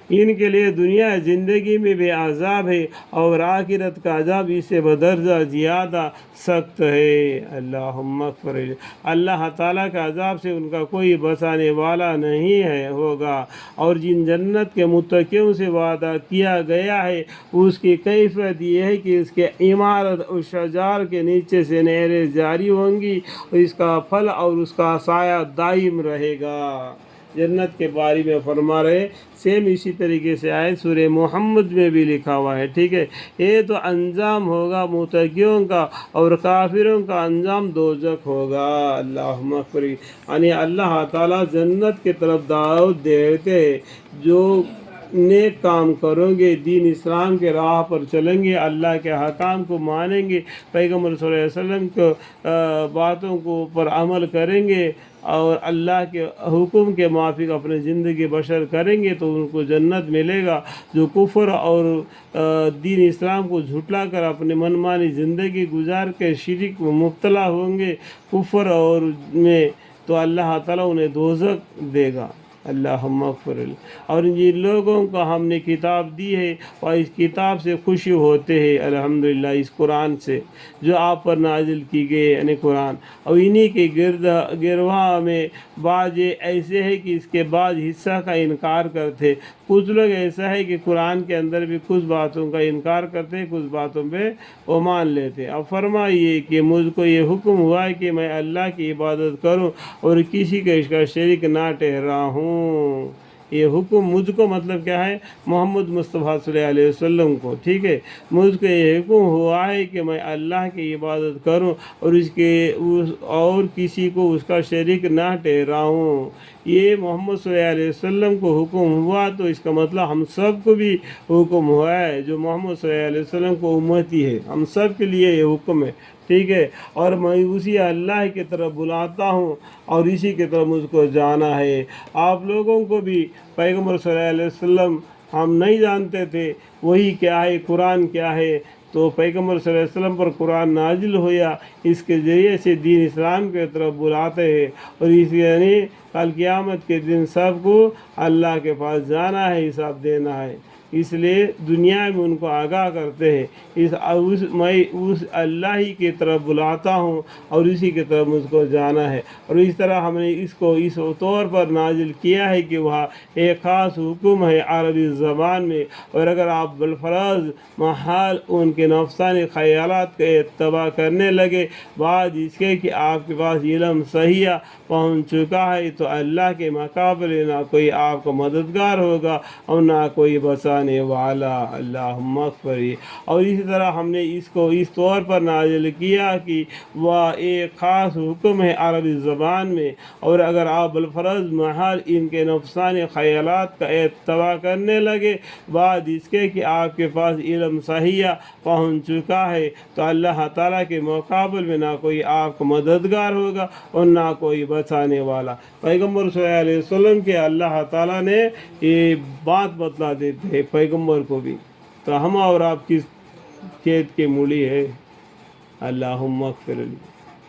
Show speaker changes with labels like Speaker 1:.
Speaker 1: ان کے لیے دنیا زندگی میں بھی عذاب ہے اور آخرت کا عذاب اس سے بدرجہ زیادہ سخت ہے۔ اللہم اغفر۔ اللہ تعالیٰ کا عذاب سے ان کا کوئی بچانے والا نہیں ہے ہوگا۔ اور جن جنت کے متقیوں سے وعدہ کیا گیا ہے اس کی کیفیت یہ ہے کہ اس کے عمارت اور شجار کے نیچے سے نہریں جاری ہوں گی اور اس کا پھل اور اس کا سایہ دائم رہے گا۔ جنت کے بارے میں فرما رہے، سیم اسی طریقے سے آئے سورہ محمد میں بھی لکھا ہوا ہے، ٹھیک ہے۔ یہ تو انجام ہوگا متقیوں کا اور کافروں کا انجام دوزخ ہوگا۔ اللہم اغفر۔ یعنی اللہ تعالیٰ جنت کے طرف دعوت دیتے ہیں، جو نیک کام کرو گے، دین اسلام کے راہ پر چلیں گے، اللہ کے حکام کو مانیں گے، پیغمبر صلی اللہ علیہ وسلم کو باتوں کو پر عمل کریں گے اور اللہ کے حکم کے موافق اپنی زندگی بسر کریں گے تو ان کو جنت ملے گا۔ جو کفر اور دین اسلام کو جھٹلا کر اپنی منمانی زندگی گزار کے شرک میں مبتلا ہوں گے کفر اور میں، تو اللہ تعالیٰ انہیں دوزخ دے گا۔ اللہم اغفر۔ اور جن لوگوں کو ہم نے کتاب دی ہے اور اس کتاب سے خوشی ہوتے ہیں الحمدللہ، اس قرآن سے جو آپ پر نازل کی گئی یعنی قرآن، اور انہی کے گرواہ میں بعض ایسے ہے کہ اس کے بعض حصہ کا انکار کرتے، کچھ لوگ ایسا ہے کہ قرآن کے اندر بھی کچھ باتوں کا انکار کرتے، کچھ باتوں پہ وہ مان لیتے۔ اب فرمائیے کہ مجھ کو یہ حکم ہوا ہے کہ میں اللہ کی عبادت کروں اور کسی کا اس کا شریک نہ ٹھہراؤں۔ یہ حکم مجھ کو مطلب کیا ہے؟ محمد مصطفیٰ صلی اللہ علیہ وسلم کو، ٹھیک ہے۔ مجھ کو یہ حکم ہوا ہے کہ میں اللہ کی عبادت کروں اور اور کسی کو اس کا شریک نہ ٹھہراؤں۔ یہ محمد صلی اللہ علیہ وسلم کو حکم ہوا تو اس کا مطلب ہم سب کو بھی حکم ہوا ہے، جو محمد صلی اللہ علیہ وسلم کو امتی ہے، ہم سب کے لیے یہ حکم ہے، ٹھیک ہے۔ اور میں اسی اللہ کی طرف بلاتا ہوں اور اسی کی طرف مجھ کو جانا ہے۔ آپ لوگوں کو بھی پیغمبر صلی اللہ علیہ وسلم ہم نہیں جانتے تھے وہی کیا ہے، قرآن کیا ہے، تو پیغمبر صلی اللہ علیہ وسلم پر قرآن نازل ہوا، اس کے ذریعے سے دین اسلام کی طرف بلاتے ہیں، اور اس یعنی کل قیامت کے دن سب کو اللہ کے پاس جانا ہے، حساب دینا ہے، اس لیے دنیا میں ان کو آگاہ کرتے ہیں۔ میں اس اللہ ہی کی طرف بلاتا ہوں اور اسی کی طرف مجھ کو جانا ہے، اور اس طرح ہم نے اس کو اس طور پر نازل کیا ہے کہ وہاں ایک خاص حکم ہے عربی زبان میں، اور اگر آپ بالفرض محال ان کے نفسانی خیالات کا اتباع کرنے لگے بعد اس کے کہ آپ کے پاس علم صحیح پہنچ چکا ہے، تو اللہ کے مقابلے نہ کوئی آپ کا مددگار ہوگا اور نہ کوئی بچانے والا۔ اللہم اغفر۔ اور اسی طرح ہم نے اس کو اس طور پر نازل کیا کہ وہ ایک خاص حکم ہے عربی زبان میں، اور اگر آپ بالفرض محال ان کے نفسانی خیالات کا اتباع کرنے لگے بعد اس کے کہ آپ کے پاس علم صحیح پہنچ چکا ہے، تو اللہ تعالیٰ کے مقابل میں نہ کوئی آپ کا مددگار ہوگا اور نہ کوئی بچانے والا۔ پیغمبر صلی اللہ علیہ وسلم کے اللہ تعالیٰ نے یہ بات بتلا دیتے ہیں پیغمبر کو بھی، تو ہم اور آپ کس کھیت کے مولی ہے۔ اللہم اغفر لی۔